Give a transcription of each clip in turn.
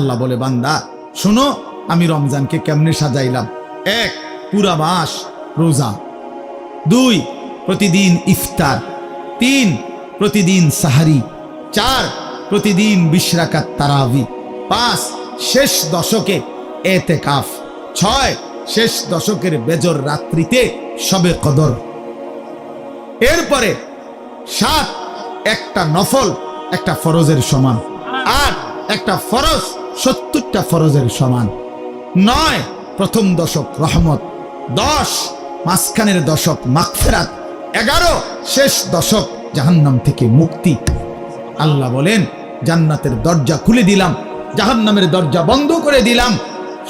আল্লাহ বলে, বান্দা শোনো আমি রমজানকে কেমনে সাজাইলাম। 1 পুরা মাস রোজা, 2 প্রতিদিন ইফতার, 3 প্রতিদিন সাহারি, 4 প্রতিদিন 20 রাকাত তারাবি, 5 শেষ দশকে এতেকাফ, 6 শেষ দশকের বেজর রাত্রিতে শবে কদর, এরপরে 7 একটা নফল একটা ফরজের সমান, 8 একটা ফরজ 70টা ফরজের সমান, 9 প্রথম দশক রহমত, 10 মাঝখানের দশক মাগফিরাত, 11 শেষ দশক জাহান্নাম থেকে মুক্তি। আল্লাহ বলেন, জান্নাতের দরজা খুলে দিলাম, জাহান্নামের দরজা বন্ধ করে দিলাম,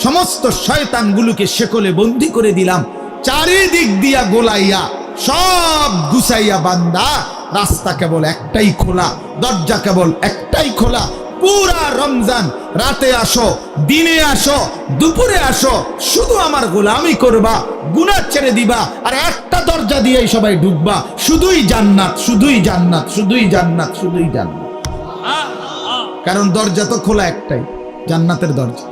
সমস্ত শয়তানগুলোকে শেকলে বন্দী করে দিলাম, চারিদিক দিয়া গোলাইয়া সব গুছাইয়া বান্দা রাস্তা কেবল একটাই খোলা, দরজা কেবল একটাই খোলা। পুরা রমজান রাতে আসো, দিনে আসো, দুপুরে আসো, শুধু আমার গোলামি করবা, গুনাহ ছেড়ে দিবা, আর একটা দরজা দিয়েই সবাই ঢুকবা, শুধুই জান্নাত, শুধুই জান্নাত, শুধুই জান্নাত, শুধুই জান্নাত। কারণ দরজা তো খোলা একটাই, জান্নাতের দরজা,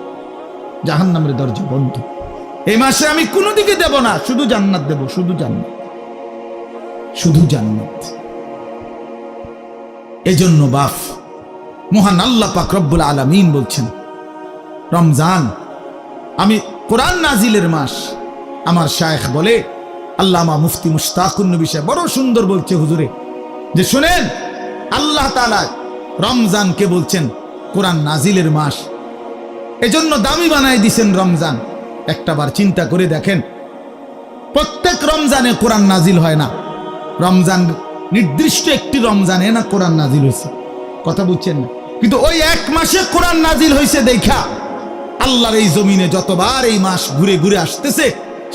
জাহান্নামের দরজা বন্ধ। এই মাসে আমি কোনো দিকে দেব না, শুধু জান্নাত দেব, শুধু জান্নাত, শুধু জান্নাত। এজন্য বাপ মহান আল্লাহ পাক রব্বুল আলামিন বলছেন, রমজান আমি কোরআন নাজিলের মাস। আমার শায়েখ বলে, আল্লামা মুফতি মুশতাকুন নবী সাহেব বড় সুন্দর বলছে হুজুরে, যে শুনেন আল্লাহ তাআলা রমজানকে বলছেন কোরআন নাজিলের মাস, এজন্য দামি বানাই দিছেন রমজান। একটাবার চিন্তা করে দেখেন, প্রত্যেক রমজানে কোরআন নাজিল হয় না, রমজান নির্দিষ্ট একটি রমজানে না কোরআন নাজিল হয়েছে, কথা বুঝছেন না? কিন্তু ওই এক মাসে কোরআন নাজিল হয়েছে দেখা আল্লাহর এই জমিনে যতবার এই মাস ঘুরে ঘুরে আসতেছে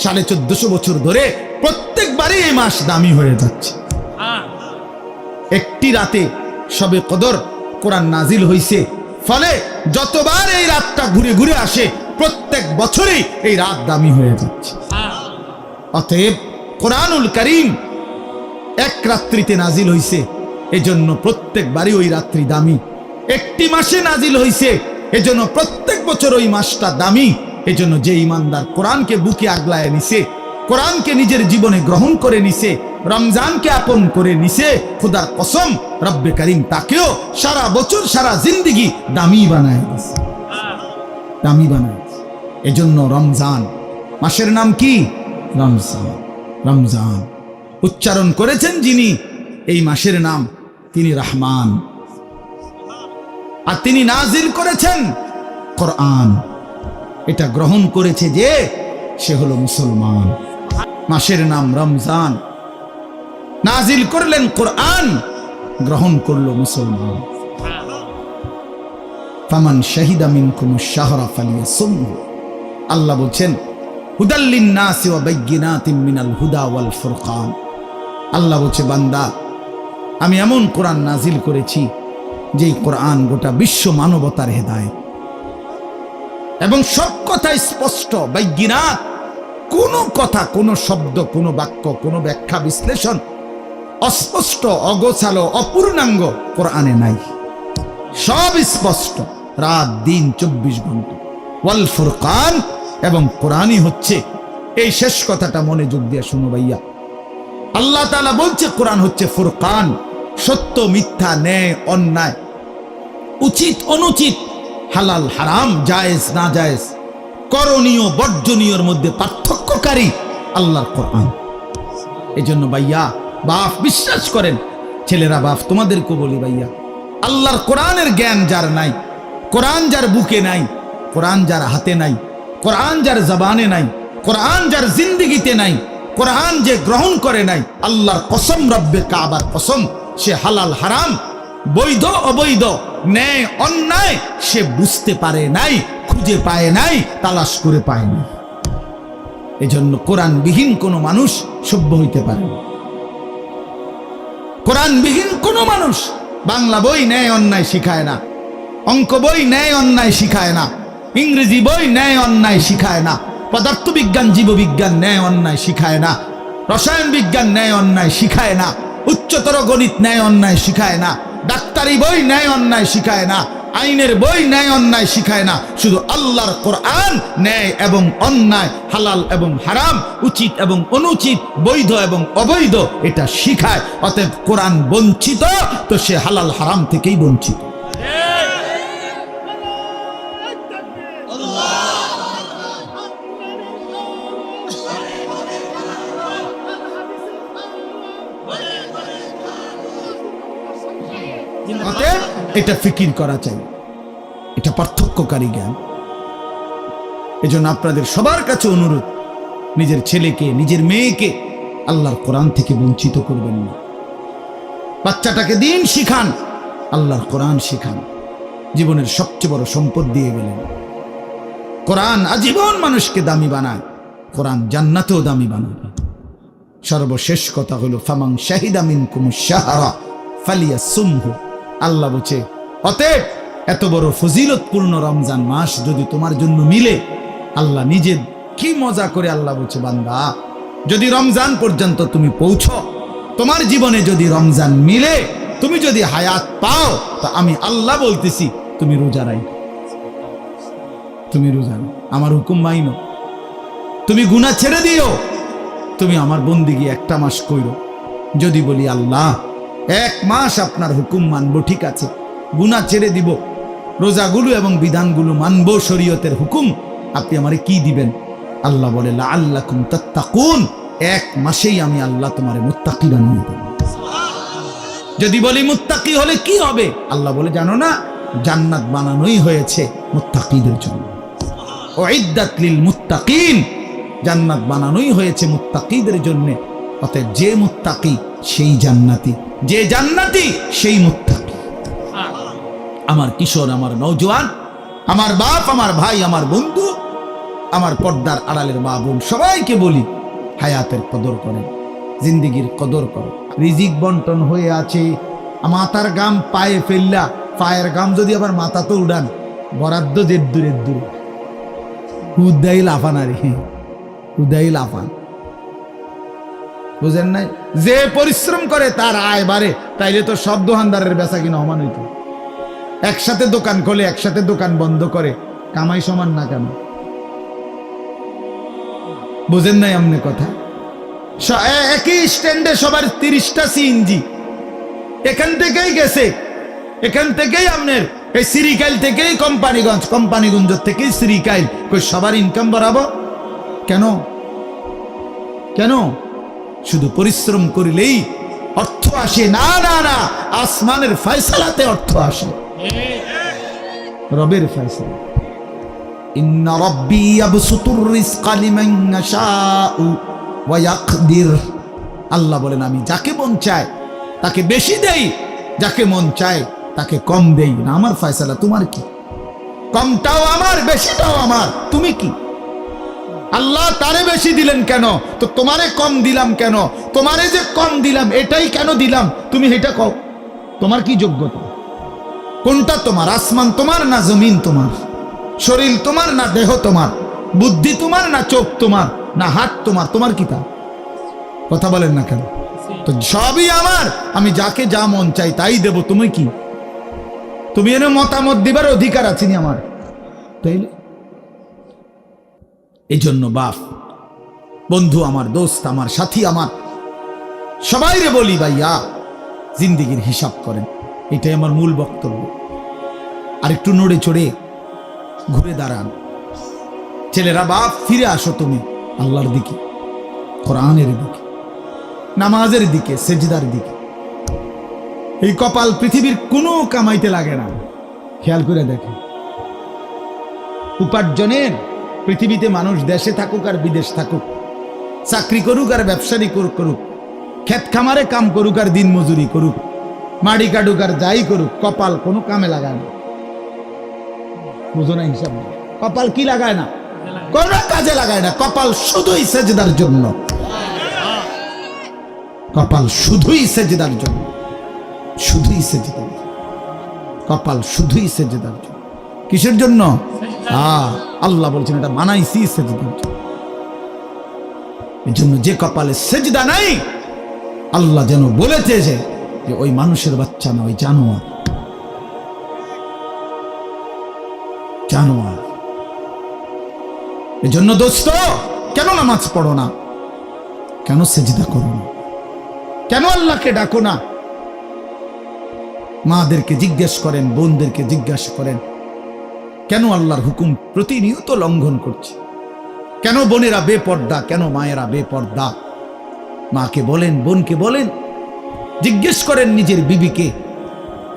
1450 বছর ধরে, প্রত্যেকবারই এই মাস দামি হয়ে যাচ্ছে। একটি রাতে শবে কদর কোরআন নাজিল হয়েছে, ফলে যতবার এই রাতটা ঘুরে ঘুরে আসে প্রত্যেক বছরই এই রাত দামি হয়ে যাচ্ছে। অতএব কোরআনুল কারীম এক রাত্রিতে নাজিল হইছে, এজন্য প্রত্যেকবারই ওই রাত্রি দামি। একটি মাসে নাজিল হইছে, এজন্য প্রত্যেক বছর ওই মাসটা দামি। এজন্য যে ইমানদার কোরআনকে বুকে আগলায় নিছে, কোরআনকে নিজের জীবনে গ্রহণ করে নিছে, রমজানকে আপন করে নিছে, খোদার কসম রব্বে কারীম তাকেও সারা বছর সারা জিন্দেগি দামি বানায় দিছে, দামি বানায়। এজন্য রমজান মাসের নাম কি? রমজান। রমজান উচ্চারণ করেছেন যিনি এই মাসের নাম, তিনি রহমান, আর তিনি নাজিল করেছেন কোরআন। এটা গ্রহণ করেছে যে সে হলো মুসলমান। মাসের নাম রমজান, নাজিল করলেন কোরআন, গ্রহণ করলো মুসলমান। ফামান শাহিদা মিনকুমুশ শাহরা ফালিয়াসুমহু। আল্লাহ বলছেন, হুদাল লিন-নাসি ওয়া বাইয়িনাতিন মিনাল হুদা ওয়াল ফুরকান। আল্লাহ বলছে, বান্দা আমি এমন কোরআন নাজিল করেছি যেই কোরআন গোটা বিশ্ব মানবতার হেদায়েত, এবং সব কথা স্পষ্ট, বাইয়িনাত, কোনো কথা, কোনো শব্দ, কোনো বাক্য, কোনো ব্যাখ্যা বিশ্লেষণ অস্পষ্ট, অগোছালো, অপূর্ণাঙ্গ কোরআনে নাই, সব স্পষ্ট, রাত দিন 24 ঘন্টা। ওয়াল ফুরকান, এবং কোরআনই হচ্ছে, এই শেষ কথাটা মনোযোগ দিয়ে শুনো ভাইয়া, আল্লাহ তাআলা বলছে কোরআন হচ্ছে ফুরকান, সত্য মিথ্যা, ন্যায় অন্যায়, উচিত অনুচিত, হালাল হারাম, জায়েজ না জায়েজ, করণীয় বর্জনীয়র মধ্যে পার্থক্যকারী আল্লাহর কোরআন। এজন্য ভাইয়া বাপ বিশ্বাস করেন, ছেলেরা বাপ তোমাদেরকে বলি ভাইয়া, আল্লাহর কোরআনের জ্ঞান যার নাই, কোরআন যার বুকে নাই, কোরআন যার হাতে নাই, কোরআন যার জবানে নাই, কোরআন যার জিন্দেগিতে নাই, কোরআন যে গ্রহণ করে নাই, আল্লাহর কসম, রব্বে কাবার কসম, সে হালাল হারাম, বৈধ অবৈধ, ন্যায় অন্যায় সে বুঝতে পারে নাই, খুঁজে পায় নাই, তালাশ করে পায়নি। এজন্য কোরআনবিহীন কোনো মানুষ সভ্য হইতে পারে না। কোরআনবিহীন কোনো মানুষ বাংলা বই ন্যায় অন্যায় শিখায় না, অঙ্ক বই ন্যায় অন্যায় শিখায় না, ইংরেজি বই ন্যায় অন্যায় শিখায় না, পদার্থবিজ্ঞান জীববিজ্ঞান ন্যায় অন্যায় শিখায় না, রসায়ন বিজ্ঞান ন্যায় অন্যায় শিখায় না, উচ্চতর গণিত ন্যায় অন্যায় শিখায় না, ডাক্তারি বই ন্যায় অন্যায় শিখায় না, আইনের বই ন্যায় অন্যায় শিখায় না, শুধু আল্লাহর কোরআন ন্যায় এবং অন্যায়, হালাল এবং হারাম, উচিত এবং অনুচিত, বৈধ এবং অবৈধ এটা শিখায়। অতএব কোরআন বঞ্চিত তো সে হালাল হারাম থেকেই বঞ্চিত। অতএব এটা ফিকির করা চাই, এটা পার্থক্যকারী জ্ঞান। এজন্য আপনাদের সবার কাছে অনুরোধ, নিজের ছেলেকে নিজের মেয়েকে আল্লাহর কোরআন থেকে বঞ্চিত করবেন না। বাচ্চাটাকে দিন শিখান, আল্লাহর কোরআন শিখান। জীবনের সবচেয়ে বড় সম্পদ দিয়ে গেলেন। কোরআন আজীবন মানুষকে দামি বানায়, কোরআন জান্নাতেও দামি বানাবে। সর্বশেষ কথা হলো ফামান শাহিদা মিনকুমুশ শাহরা ফালিয়াসুমহু। আল্লাহ বলছে অতএব এত বড় ফজিলতপূর্ণ রমজান মাস যদি তোমার জন্য মিলে, আল্লাহ নিজে কি মজা করে আল্লাহ বলছে, বান্দা যদি রমজান পর্যন্ত তুমি পৌঁছো, তোমার জীবনে যদি রমজান মিলে, তুমি যদি হায়াত পাও, তা আমি আল্লাহ বলতেছি তুমি রোজা রাখো, তুমি রোজা রাখো, আমার হুকুম মাইনো, তুমি গুনাহ ছেড়ে দিও, তুমি আমার বন্দিগি একটা মাস কইরো। যদি বলি আল্লাহ এক মাস আপনার হুকুম মানবো, ঠিক আছে, গুনাহ ছেড়ে দিব, রোজাগুলো এবং বিধানগুলো মানবো, শরীয়তের হুকুম, আপনি আমারে কি দিবেন? আল্লাহ বলে লাআল্লাকুম তাত্তাকুন, এক মাসেই আমি আল্লাহ তোমারে মুত্তাকি বানিয়ে দেব। যদি বলি মুত্তাকি হলে কি হবে? আল্লাহ বলে জানো না, জান্নাত বানানোই হয়েছে মুত্তাকিদের জন্য। উইদ্দাত লিল মুত্তাকিন, জান্নাত বানানোই হয়েছে মুত্তাকিদের জন্য। অতএব যে মুত্তাকি সেই জান্নাতি, যে জান্নাতি সেই মুত্তাকি। আমার কিশোর, আমার নওজোয়ান, আমার বাপ, আমার ভাই, আমার বন্ধু, আমার পর্দার আড়ালের মা বোন, সবাইকে বলি হায়াতের কদর করেন, জিন্দেগির কদর করো। রিজিক বন্টন হয়ে আছে, মাথার গাম পায়ে ফেললা, পায়ের গাম যদি আবার মাথা তো উড়ান, বরাদ্দ দের দূরের দূরে, উদাই লাফান, আর উদাই লাফান, বুঝেন নাই? যে পরিশ্রম করে তার আয় বাড়ে, তাইলে তো সব দোকানদারের বেচা কিনা সমান হইতো। একসাথে দোকান খোলে, একসাথে দোকান বন্ধ করে, কামাই সমান না কেন? বুঝেন নাই আমনে কথা? একই স্ট্যান্ডে সবার 30টা সিএনজি, এখান থেকেই গেছে, এখান থেকেই আপনার এই সিরিকাইল থেকেই কোম্পানিগঞ্জ, কোম্পানিগঞ্জ থেকেই সিরিকাইল, কই সবার ইনকাম বাড়াবো কেন? কেন? শুধু পরিশ্রম করিলেই অর্থ আসে? না না না, আসমানের ফয়সালাতে অর্থ আসে, রবের ফয়সালা। ইন্না রাব্বি ইয়াবসুতুর রিজকা লিমান ইয়াশাউ ওয়া ইয়াকদির। আল্লাহ বলেন আমি যাকে মন চায় তাকে বেশি দেই, যাকে মন চায় তাকে কম দেই না। আমার ফয়সালা, তোমার কি? কমটাও আমার, বেশিটাও আমার, তুমি কি? আল্লাহ তারে বেশি দিলেন কেন, তো তোমারে কম দিলাম কেন? তোমারে যে কম দিলাম এটাই কেন দিলাম, তুমি এটা কও। তোমার কি যোগ্যতা? কোনটা তোমার? আসমান তোমার না জমিন তোমার? শরীর তোমার না দেহ তোমার? বুদ্ধি তোমার না চোখ তোমার না হাত তোমার? তোমার কি তা? কথা বলেন না কেন? তো সবই আমার, আমি যাকে যা মন চাই তাই দেব। তুমি কি? তুমি এনে মতামত দিবার অধিকার আছে নি আমার? তাইলে এই জন্য বাপ, বন্ধু আমার, দোস্ত আমার, সাথী আমার, সবাইরে বলি ভাইয়া জিন্দেগির হিসাব করেন। এটাই আমার মূল বক্তব্য। আর একটু নড়ে চড়ে ঘুরে দাঁড়ান। ছেলেরা, বাপ ফিরে আসো তুমি আল্লাহর দিকে, কোরআনের দিকে, নামাজের দিকে, সেজদার দিকে। এই কপাল পৃথিবীর কোনো কামাইতে লাগে না। খেয়াল করে দেখেন, উপার্জনের পৃথিবীতে মানুষ দেশে থাকুক আর বিদেশ থাকুক, চাকরি করুক আর ব্যবসায়ী করুক, ক্ষেত খামারে কাম করুক আর দিন মজুরি করুক, মাড়ি কাটুক আর যাই করুক, কপাল কোনো কামে লাগায় না। বুঝো না হিসাব? কপাল কি লাগায় না? কোন কাজে লাগায় না। কপাল শুধুই সেজদার জন্য, কপাল শুধুই সেজদার জন্য, শুধুই সেজদার, কপাল শুধুই সেজদার জন্য। কিসের জন্য? আল্লাহ বলছেন এটা বানাইছি সেজদার জন্য। এই জন্য যে কপালে সেজদা নাই, আল্লাহ যেন বলেছে যে ওই মানুষের বাচ্চা না, ওই জানোয়ার। জানোয়ার। এজন্য দোস্ত, কেন নামাজ পড়ো না? কেন সেজদা করো না? কেন আল্লাহকে ডাকো না? মাদেরকে জিজ্ঞেস করেন, বোনদেরকে জিজ্ঞাসা করেন, কেন আল্লাহর হুকুম প্রতিনিয়ত লঙ্ঘন করছে? কেন বোনেরা বেপর্দা? কেন মায়েরা বেপর্দা? মাকে বলেন, বোনকে বলেন, জিজ্ঞেস করেন নিজের বিবিকে,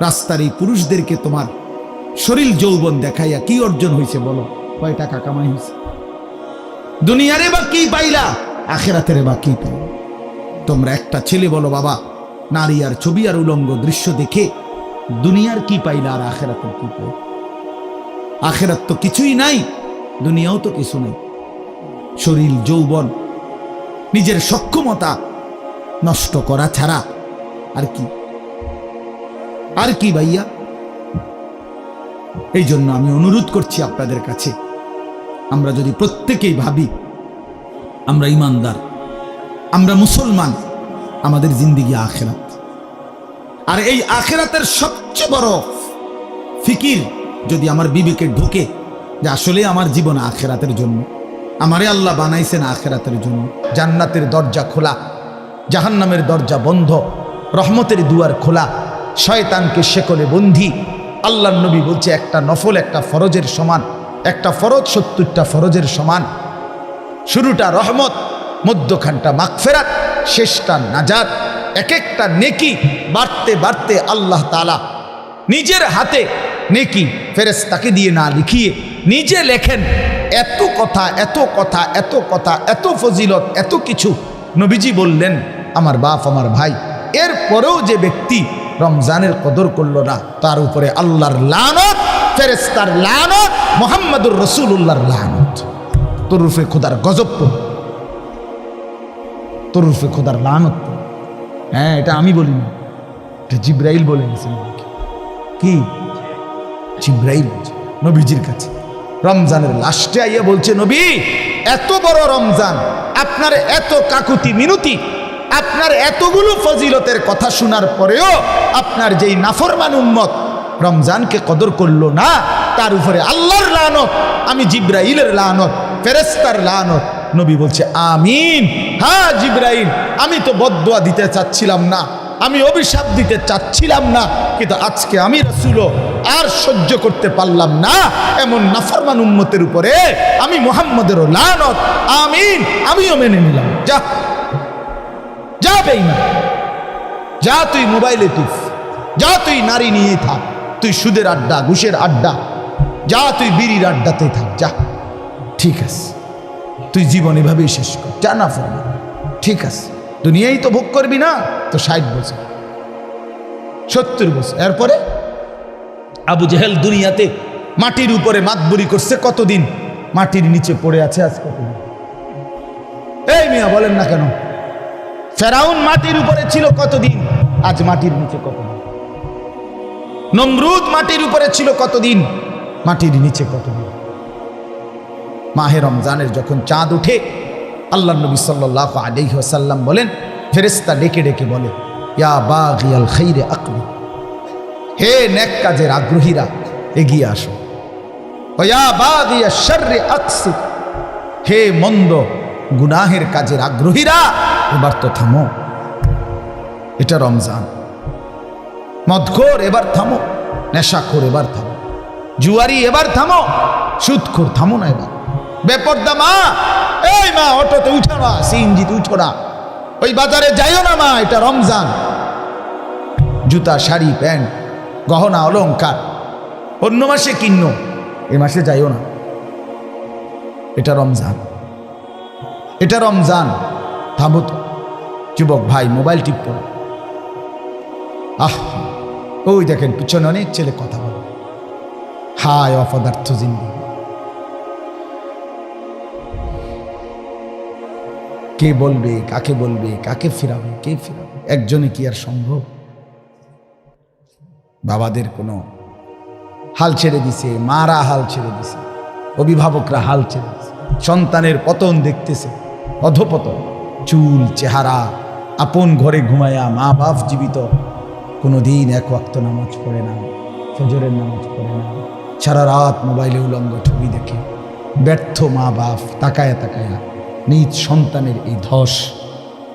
রাস্তার এই পুরুষদেরকে তোমার শরীর যৌবন দেখাইয়া কি অর্জন হয়েছে বলো? কয় টাকা কামাই হয়েছে? দুনিয়ারে বা কি পাইলা? আখিরাতের বা কি পাইলা? তোমরা একটা ছেলে বলো, বাবা, নারী আর ছবি আর উলঙ্গ দৃশ্য দেখে দুনিয়ার কি পাইলা আর আখিরাতের কি পাইলা? আখিরাত তো কিছুই নাই, দুনিয়াও তো কিছু নাই। শরীর যৌবন, নিজের সক্ষমতা নষ্ট করা ছাড়া আর কি? আর কি ভাইয়া? এই জন্য আমি অনুরোধ করছি আপনাদের কাছে, আমরা যদি প্রত্যেকেই ভাবি আমরা ইমানদার, আমরা মুসলমান, আমাদের জিন্দেগি আখিরাত, আর এই আখিরাতের সবচেয়ে বড় ফিকির যদি আমার বিবেকে ঢুকে যে আসলে আমার জীবন আখিরাতের জন্য, আমারে আল্লাহ বানাইছেন আখিরাতের জন্য। জান্নাতের দরজা খোলা, জাহান্নামের দরজা বন্ধ, রহমতের দুয়ার খোলা, শয়তানকে শেকলে বন্ধি। আল্লাহর নবী বলছে একটা নফল একটা ফরজের সমান, একটা ফরজ 70টা ফরজের সমান। শুরুটা রহমত, মধ্যখানটা মাগফিরাত, শেষটা নাজাত। এক একটা নেকি বাড়তে বাড়তে আল্লাহ তাআলা নিজের হাতে নেকি ফেরেশতাকে দিয়ে না লিখিয়ে নিজে লেখেন। এত কথা, এত কথা, এত কথা, এত ফজিলত, এত কিছু নবীজি বললেন আমার বাপ আমার ভাই। এরপরেও যে ব্যক্তি রমজানের কদর করলো না, তার উপরে আল্লাহর লানত, ফেরেশতার লানত, মুহাম্মদুর রাসূলুল্লাহর লানত। তরুফে খোদার গজব, তরুফে খোদার লানত। হ্যাঁ, এটা আমি বলি না, এটা জিব্রাইল বলে গেছেন। কি? জিব্রাইল নবীজির কাছে রমজানের লাস্টে আইয়া বলছে, নবী, এত বড় রমজান, আপনার এত কাকুতি মিনতি, আপনার এতগুলো ফজিলতের কথা শোনার পরেও আপনার যেই নাফরমান উম্মত রমজানকে কদর করলো না, তার উপরে আল্লাহর লানত, আমি জিব্রাইলের লানত, ফেরেশতার লানত। নবী বলছে আমিন। হ্যাঁ জিব্রাইল, আমি তো বদদুয়া দিতে চাচ্ছিলাম না, আমি অভিশাপ দিতে চাচ্ছিলাম না, কিন্তু আজকে আমি রাসূলও আর সহ্য করতে পারলাম না এমন নাফরমান উম্মতের উপরে আমি মুহাম্মদেরও লানত। আমিন, আমিও মেনে নিলাম। যা যা বেঈমান, যা তুই মোবাইলে তুই, যা তুই নারী নিয়ে থাক, তুই সুদের আড্ডা, ঘুষের আড্ডা, যা তুই বিড়ির আড্ডাতে থাক, যা, ঠিক আছে, তুই জীবন এভাবেই শেষ কর, যা না ফোন, ঠিক আছে, দুনিয়াই তো ভোগ করবি না তো 60 বছর 70 বছর। এরপরে আবু জেহেল দুনিয়াতে মাটির উপরে মাতবুরি করছে কতদিন, মাটির নিচে পড়ে আছে আজ কতদিন? এই মিয়া বলেন না কেন? ফেরাউন মাটির উপরে ছিল কতদিন, আজ মাটির নিচে কতদিন? নমরুদ মাটির উপরে ছিল কতদিন, মাটির নিচে কতদিন? মাহে রমজানের যখন চাঁদ উঠে, আল্লাহ নবী সাল্লাল্লাহু আলাইহি ওয়াসাল্লাম বলেন, ফেরেশতা ডেকে ডেকে বলে, ইয়া বাগিয়াল খাইরে আকবিল, হে নেক কাজের আগ্রহীরা এগিয়ে আসো, ওয়া ইয়া বাগিয়াশ শাররি আকসির, হে মন্দ গুনাহের কাজের আগ্রহীরা এবার তো থামো। এটা রমজান। মদখোর এবার থামো, নেশাখোর এবার থামো, জুয়ারি এবার থামো, সুদখোর থামো না এবার। বেপর্দা মা, এই মা অটোতে উঠো না, সিএনজিতে উঠো না, ওই বাজারে যাইও না মা, এটা রমজান। জুতা, শাড়ি, প্যান্ট, গহনা, অলংকার অন্য মাসে কিনো, এই মাসে যাইও না, এটা রমজান, এটা রমজান। থামো তো যুবক ভাই, মোবাইল টিপো না। আহ, ওই দেখেন পিছনে অনেক ছেলে কথা বলে, হায় অপদার্থ জিন্দেগি। কে বলবে, কাকে বলবে, কাকে ফিরাবে, কে ফিরাবে? একজনে কি আর সম্ভব? বাবাদের কোনো হাল ছেড়ে দিছে, মারা হাল ছেড়ে দিছে, অভিভাবকরা হাল ছেড়ে দিছে, সন্তানের পতন দেখতেছে, অধপতন, চুল, চেহারা, আপন ঘরে ঘুমায়া, মা বাপ জীবিত, কোনোদিন এক ওয়াক্ত নামাজ পড়ে না, ফজরের নামাজ পড়ে না, সারা রাত মোবাইলে উলঙ্গ ছবি দেখে ব্যর্থ মা বাপ তাকায়া তাকায়া নিজ সন্তানের এই ধস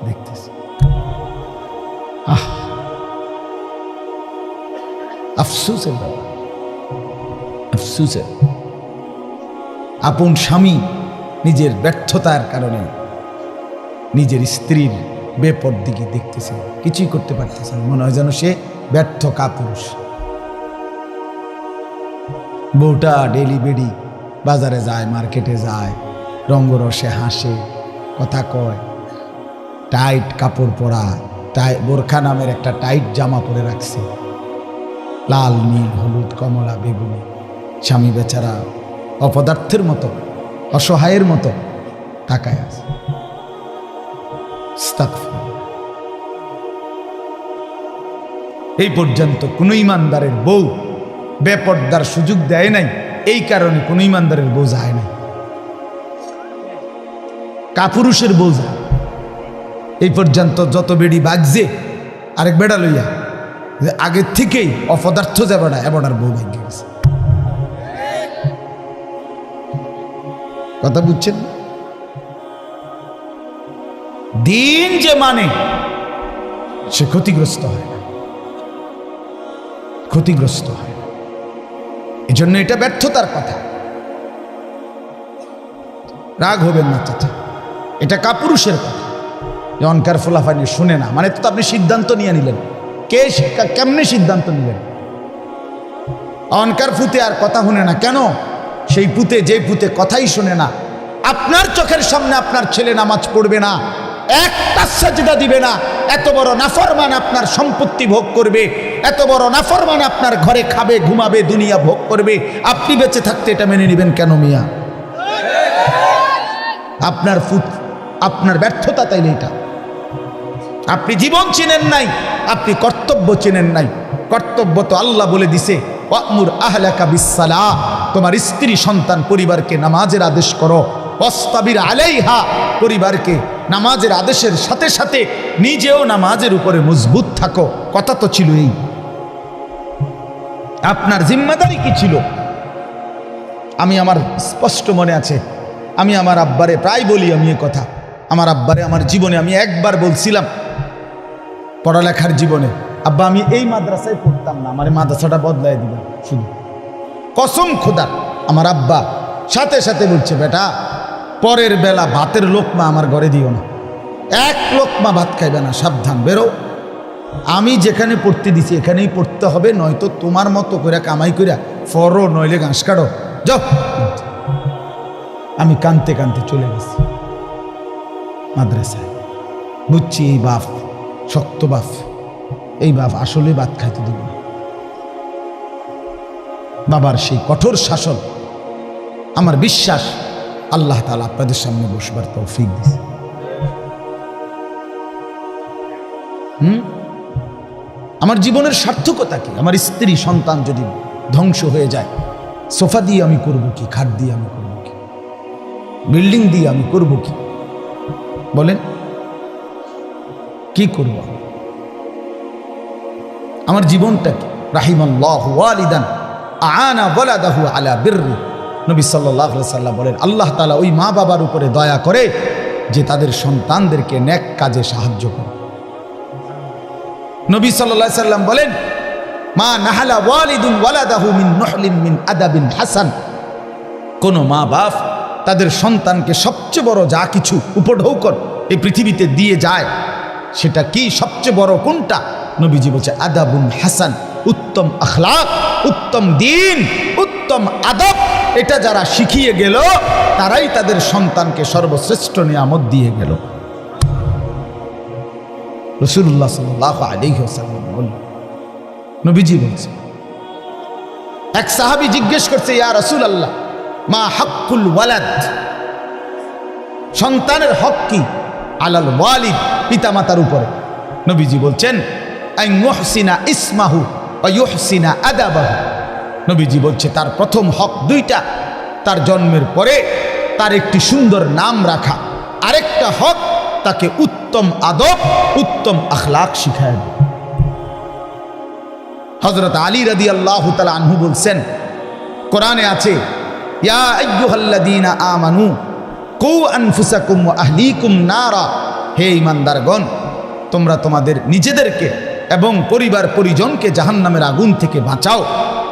দেখতেছে। আফসোসের ব্যাপার, আফসোসের। আপন স্বামী নিজের ব্যর্থতার কারণে নিজের স্ত্রীর বেপরদিকে দেখতেছে, কিছুই করতে পারতেছে না, মনে হয় যেন সে ব্যর্থ কাপুরুষ। বউটা ডেলি বেডি বাজারে যায়, মার্কেটে যায়, রঙ্গরসে হাসে, কথা কয়, টাইট কাপড় পরা, বোরখা নামের একটা টাইট জামা পরে রাখছে, লাল নীল হলুদ কমলা বেগুনি। স্বামী বেচারা অপদার্থের মতো, অসহায়ের মতো তাকায় আছে। এই পর্যন্ত কোন ইমানদারের বউ বেপর্দার সুযোগ দেয় নাই, এই কারণে কোন ইমানদারের বউ যায় নাই, কাপুরুষের বউ যায়। এই পর্যন্ত যত বেড়ি বাগছে আরেক বেড়া লইয়া, আগের থেকেই অপদার্থ যে বেড়া এবার বউ ভাগ্যে গেছে। কথা বুঝছেন? দিন যে মানে সে ক্ষতিগ্রস্ত হয় না, ক্ষতিগ্রস্ত হয় না। এই জন্য এটা ব্যর্থতার কথা, রাগ হবেন না চাচা, এটা কাপুরুষের কথা। অনকার ফোলাফানি শুনে না মানে তো আপনি সিদ্ধান্ত নিয়ে নিলেন, কেমনে সিদ্ধান্ত নিলেন? অনকার ফুতে আর কথা শুনে না কেন? সেই পুতে, যে পুতে কথাই শুনে না, আপনার চোখের সামনে আপনার ছেলে নামাজ পড়বে না, একটা সাজদা দিবে না, এত বড় নাফরমান আপনার সম্পত্তি ভোগ করবে, এত বড় নাফরমান আপনার ঘরে খাবে ঘুমাবে দুনিয়া ভোগ করবে, আপনি বেঁচে থাকতে এটা মেনে নেবেন কেন মিয়া? আপনার আপনার ব্যর্থতা তাইলে এটা। আপনি জীবন চিনেন নাই, আপনি কর্তব্য চিনেন নাই। কর্তব্য তো আল্লাহ বলে দিছে, ওয়া'মুর আহলাকা বিসসালাহ, তোমার স্ত্রী সন্তান পরিবারকে নামাজের আদেশ করো, ওয়াসতাবির আলাইহা, পরিবারকে নামাজের আদেশের সাথে সাথে নিজেও নামাজের উপরে মজবুত থাকো। কথা তো ছিল এই। আপনার জিম্মাদারি কি ছিল? আমি আমার স্পষ্ট মনে আছে, আমি আমার আব্বারে প্রায় বলি, আমি এ কথা আমার আব্বারে আমার জীবনে আমি একবার বলছিলাম, পড়ালেখার জীবনে, আব্বা আমি এই মাদ্রাসায় পড়তাম না, আমার মাদ্রাসাটা বদলাই দিবেন শুধু। কসম খোদা, আমার আব্বা সাথে সাথে বলছে, বেটা পরের বেলা ভাতের লোকমা আমার ঘরে দিও না, এক লোকমা ভাত খাইবে না, সাবধান, বেরো। আমি যেখানে পড়তে দিছি এখানেই পড়তে হবে, নয়তো তোমার মতো করে কামাই করিয়া ফরো, নইলে ঘাস কাটো, যাও। আমি কানতে কানতে চলে গেছি মাদ্রাসায়। বুঝছি এই বাপ শক্ত বাপ, এই বাপ আসলে ভাত খাইতে দিব না। বাবার সেই কঠোর শাসন, আমার বিশ্বাস আল্লাহ তাআলা আপনাদের সামনে বসবার তৌফিক দিয়েছে। আমার জীবনের সার্থকতা কি? আমার স্ত্রী সন্তান যদি ধ্বংস হয়ে যায়, সোফা দিয়ে আমি করব কি? খাট দিয়ে আমি করব কি? বিল্ডিং দিয়ে আমি করব কি? বলেন কি করব? আমার জীবনটা কি? রাহিমাল্লাহু ওয়ালিদান আ'আনা ওয়ালাদাহু আলা বিররি, নবী সাল্লাল্লাহু আলাইহি ওয়াসাল্লাম বলেন, আল্লাহ তাআলা ওই মা বাবার উপরে দয়া করে যে তাদের সন্তানদেরকে নেক কাজে সাহায্য করে। নবী সাল্লাল্লাহু আলাইহি ওয়াসাল্লাম বলেন, মা নাহালা ওয়ালিদুন ওয়ালাদাহু মিন নুহলিন মিন আদাবিন হাসান, কোন মা বাপ তাদের সন্তানকে সবচেয়ে বড় যা কিছু উপঢৌকন এই পৃথিবীতে দিয়ে যায়, সেটা কি? সবচেয়ে বড় কোনটা? নবীজি বলছে আদাবুন হাসান, উত্তম আখলাক, উত্তম দিন, উত্তম আদব। এটা যারা শিখিয়ে গেল তারাই তাদের সন্তানকে সর্বশ্রেষ্ঠ নিয়ামত দিয়ে গেল। রাসূলুল্লাহ সাল্লাল্লাহু আলাইহি ওয়াসাল্লাম বলেন, নবীজি বলছে, এক সাহাবী জিজ্ঞেস করছে, ইয়া রাসূলুল্লাহ মা হাক্কুল ওয়ালাদ, সন্তানের হক কি? আলাল ওয়ালিদ, পিতামাতার উপরে। নবীজি বলছেন, আন ইউহসিনা ইসমাহু ওয়া ইউহসিনা আদাবাহু। নবীজি বলছে তার প্রথম হক দুইটা, তার জন্মের পরে তার একটি সুন্দর নাম রাখা, আরেকটা হক তাকে উত্তম আদব, উত্তম আখলাক শিখায় দেয়। হযরত আলী রাদিয়াল্লাহু তাআলা আনহু বলছেন, কোরআনে আছে, ইয়া আইয়ুহাল্লাযীনা আমানু কু আনফুসাকুম ওয়া আহলিকুম নারা, হে ঈমানদারগণ, তোমরা তোমাদের নিজেদেরকে এবং পরিবার পরিজনকে জাহান্নামের আগুন থেকে বাঁচাও।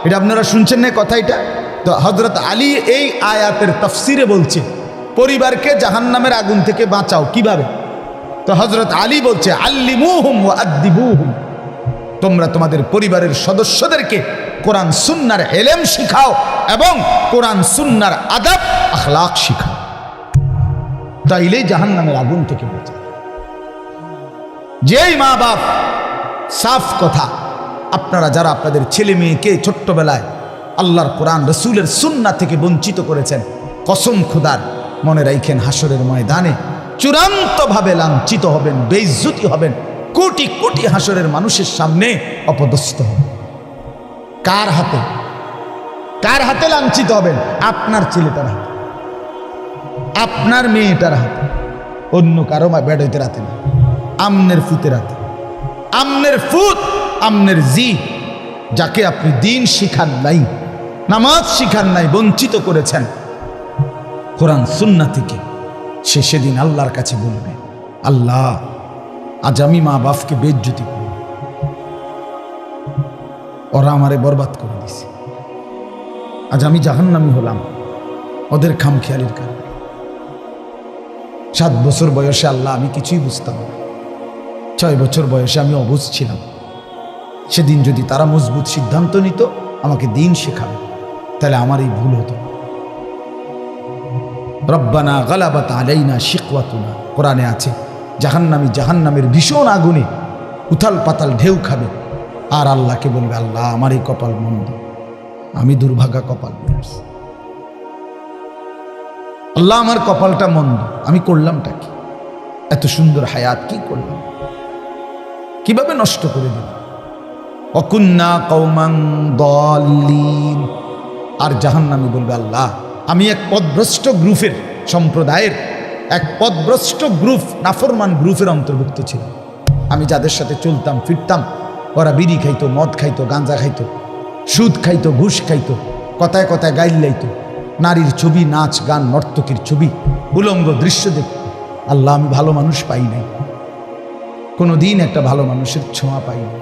এটা আপনারা শুনছেন না কথা? এটা তো হযরত আলী এই আয়াতের তাফসিরে বলছে পরিবারকে জাহান্নামের আগুন থেকে বাঁচাও কিভাবে। তো হযরত আলী বলছে, আল্লিমুহুম ওয়া আদ্দিবুহুম, তোমরা তোমাদের পরিবারের সদস্যদেরকে কোরআন সুন্নাহর ইলম শিখাও এবং কোরআন সুন্নাহর আদব আখলাক শিখাও, তাইলেই জাহান্নামের আগুন থেকে বাঁচাও। যেই মা বাপ, সাফ কথা, আপনারা যারা আপনাদের ছেলে মেয়েকে ছোট্টবেলায় আল্লাহর কোরআন রসুলের সুন্নাহ থেকে বঞ্চিত করেছেন, কসম খুদার, মনে রাখেন হাসরের ময়দানে চূড়ান্তভাবে লাঞ্ছিত হবেন, বেইজ্জতি হবেন, কোটি কোটি হাসরের মানুষের সামনে অপদস্থ হবেন। কার হাতে? কার হাতে লাঞ্ছিত হবেন? আপনার ছেলেটার হাতে, আপনার মেয়েটার হাতে, অন্য কারো বেড়াইতে রাতে না, আমনের ফুতের হাতে। আমনের ফুত, আমনের জি, যাকে আপনি দিন শিখান নাই, নামাজ শিখান নাই, বঞ্চিত করেছেন কোরআন সুন্নাহ থেকে, সে সেদিন আল্লাহর কাছে বলবে, আল্লাহ আজ আমি মা বাপকে বেইজ্জতি করি, ওরা আমারে বরবাদ করে দিছে, আজ আমি জাহান্নামী হলাম ওদের খামখেয়ালির কারণে। 7 বছর বয়সে আল্লাহ আমি কিছুই বুঝতাম না, 6 বছর বয়সে আমি অবুঝ ছিলাম। সেদিন যদি তারা মজবুত সিদ্ধান্ত নিত আমাকে দিন শেখাবে, তাহলে আমার এই ভুল হতো। রব্বানা গালাবাত আলাইনা শিকওয়াতুনা, কোরআনে আছে, জাহান্নামী জাহান্নামের ভীষণ আগুনে উথাল পাতাল ঢেউ খাবে, আর আল্লাহকে বলবে, আল্লাহ আমার এই কপাল মন্দ, আমি দুর্ভাগা কপাল নিয়ে আসছি, আল্লাহ আমার কপালটা মন্দ, আমি করলামটা কি? এত সুন্দর হায়াত কি করলাম, কিভাবে নষ্ট করে দিলাম? অকুন্না কওমান দাল্লিন। আর জাহান্নামী বলবে, আল্লাহ আমি এক পথভ্রষ্ট গ্রুপের, সম্প্রদায়ের এক পথভ্রষ্ট গ্রুপ, নাফরমান গ্রুপের অন্তর্ভুক্ত ছিল। আমি যাদের সাথে চলতাম ফিরতাম, ওরা বিড়ি খাইতো, মদ খাইতো, গাঁজা খাইতো, সুদ খাইতো, ঘুষ খাইতো, কথায় কথায় গাইল লাইতো, নারীর ছবি, নাচ গান, নর্তকীর ছবি, উলঙ্গ দৃশ্য দেখত। আল্লাহ আমি ভালো মানুষ পাই নাই, কোনোদিন একটা ভালো মানুষের ছোঁয়া পাই নাই,